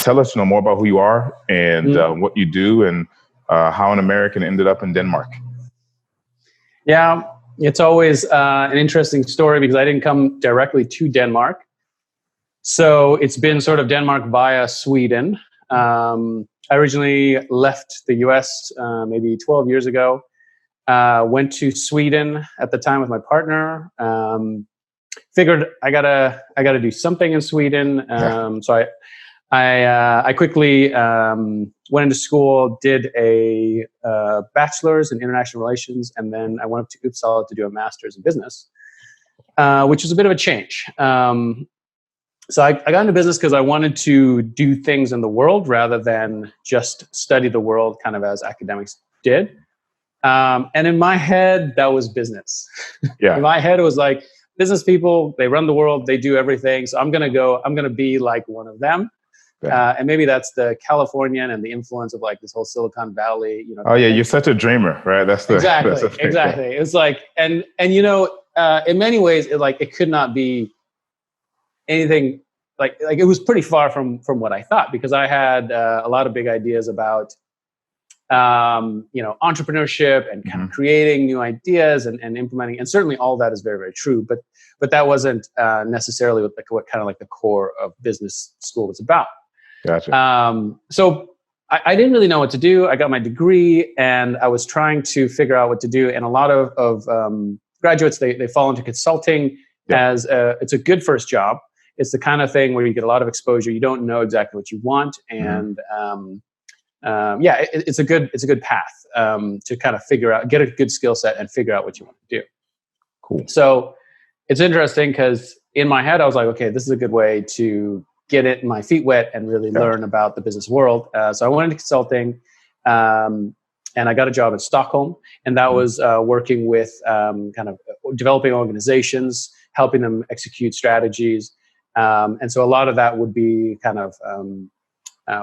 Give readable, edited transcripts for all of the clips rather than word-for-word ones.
tell us, more about who you are and what you do and how an American ended up in Denmark. Yeah, it's always an interesting story because I didn't come directly to Denmark. So it's been sort of Denmark via Sweden. I originally left the US maybe 12 years ago. Went to Sweden at the time with my partner. Figured I gotta do something in Sweden. So I quickly went into school, did a bachelor's in international relations, and then I went up to Uppsala to do a master's in business, which was a bit of a change. So I got into business because I wanted to do things in the world rather than just study the world kind of as academics did. And in my head, that was business. In my head, it was like business people, they run the world, they do everything. So I'm going to be like one of them. And maybe that's the Californian and the influence of like this whole Silicon Valley, Oh yeah, you're such a dreamer, right? That's the exactly. It's like, and in many ways, it could not be anything like it was pretty far from what I thought, because I had a lot of big ideas about entrepreneurship and kind of creating new ideas and implementing, and certainly all that is very, very true. But that wasn't necessarily what kind of like the core of business school was about. Gotcha. So I didn't really know what to do. I got my degree and I was trying to figure out what to do. And a lot of graduates, they fall into consulting as it's a good first job. It's the kind of thing where you get a lot of exposure. You don't know exactly what you want, and it's a good path to kind of figure out, get a good skill set, and figure out what you want to do. Cool. So it's interesting because in my head I was like, okay, this is a good way to get my feet wet and really learn about the business world. So I went into consulting, and I got a job in Stockholm, and that was working with kind of developing organizations, helping them execute strategies. And so a lot of that would be kind of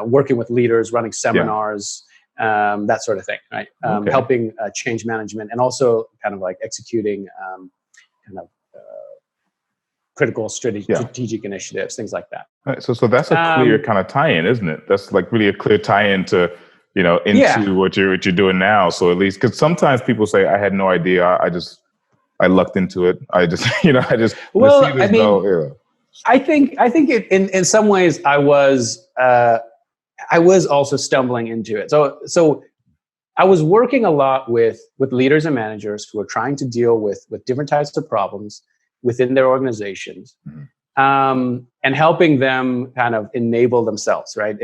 working with leaders, running seminars, that sort of thing, right? Helping change management, and also kind of like executing kind of critical strategic initiatives, things like that. Right. So that's a clear kind of tie-in, isn't it? That's like really a clear tie-in to, into what you're doing now. So at least, because sometimes people say, I had no idea. I lucked into it. I just, I think it, in some ways I was also stumbling into it. So I was working a lot with leaders and managers who are trying to deal with different types of problems within their organizations, and helping them kind of enable themselves, right?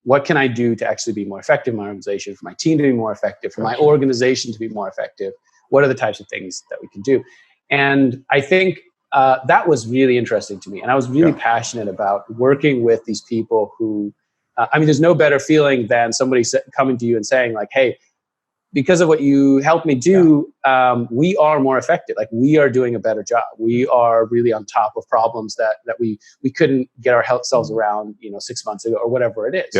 What can I do to actually be more effective in my organization, for my team to be more effective, for my organization to be more effective? What are the types of things that we can do? And I think that was really interesting to me. And I was really passionate about working with these people who, there's no better feeling than somebody coming to you and saying like, hey, because of what you helped me do, we are more effective. Like, we are doing a better job. We are really on top of problems that we couldn't get ourselves around, 6 months ago, or whatever it is,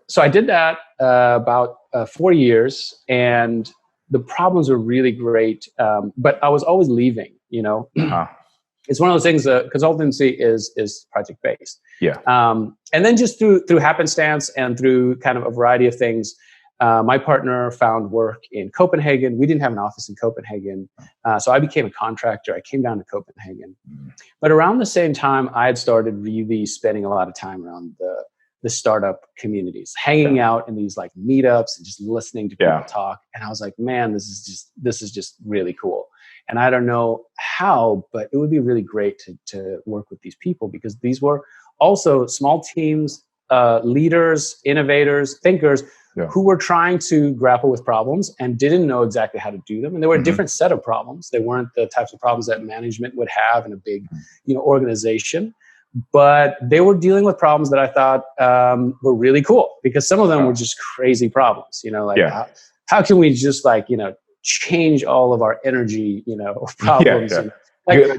So I did that about 4 years, and the problems were really great. But I was always leaving, It's one of those things that consultancy is project based. And then just through happenstance and through kind of a variety of things, my partner found work in Copenhagen. We didn't have an office in Copenhagen. So I became a contractor. I came down to Copenhagen. But around the same time, I had started really spending a lot of time around the startup communities, hanging out in these like meetups and just listening to people talk. And I was like, man, this is just really cool. And I don't know how, but it would be really great to work with these people, because these were also small teams, leaders, innovators, thinkers, who were trying to grapple with problems and didn't know exactly how to do them. And there were a different set of problems. They weren't the types of problems that management would have in a big, organization. But they were dealing with problems that I thought were really cool, because some of them were just crazy problems. How can we just change all of our energy, problems?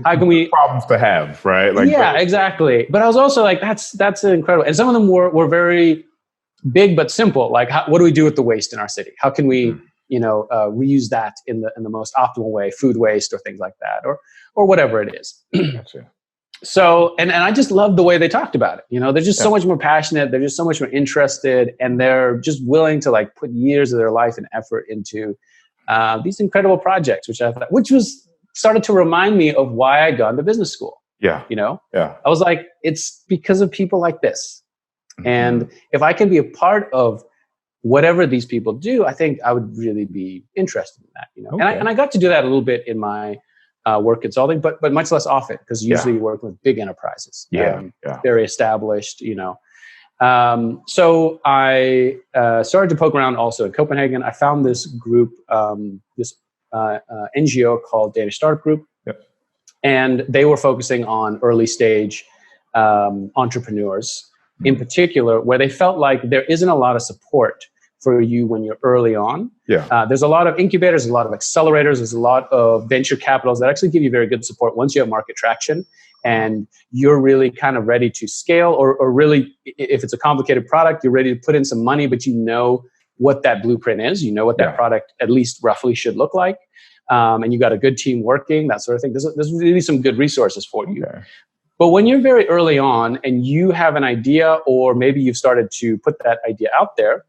How can we problems to have, right? Exactly. But I was also like, that's incredible. And some of them were very big but simple. Like, what do we do with the waste in our city? How can we, reuse that in the most optimal way, food waste or things like that, or whatever it is. Gotcha. So, and I just love the way they talked about it. You know, they're just so much more passionate. They're just so much more interested, and they're just willing to like put years of their life and effort into these incredible projects, which I thought, started to remind me of why I'd gone to business school. Yeah. You know, yeah. I was like, it's because of people like this. Mm-hmm. And if I can be a part of whatever these people do, I think I would really be interested in that. You know, and I got to do that a little bit in my work consulting, but much less often, because usually you work with big enterprises, very established. You know, so I started to poke around also in Copenhagen. I found this group, this NGO called Danish Startup Group, and they were focusing on early stage entrepreneurs in particular, where they felt like there isn't a lot of support for you when you're early on. There's a lot of incubators, a lot of accelerators, there's a lot of venture capitals that actually give you very good support once you have market traction and you're really kind of ready to scale, or really, if it's a complicated product, you're ready to put in some money, but you know what that blueprint is, you know what that product at least roughly should look like, and you got a good team working, that sort of thing. There's really some good resources for you. But when you're very early on and you have an idea, or maybe you've started to put that idea out there,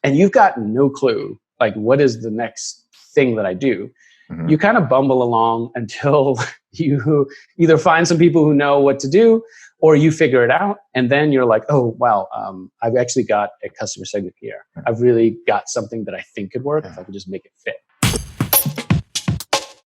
and you've got no clue, like, what is the next thing that I do? You kind of bumble along until you either find some people who know what to do, or you figure it out. And then you're like, oh, wow, I've actually got a customer segment here. I've really got something that I think could work if I could just make it fit.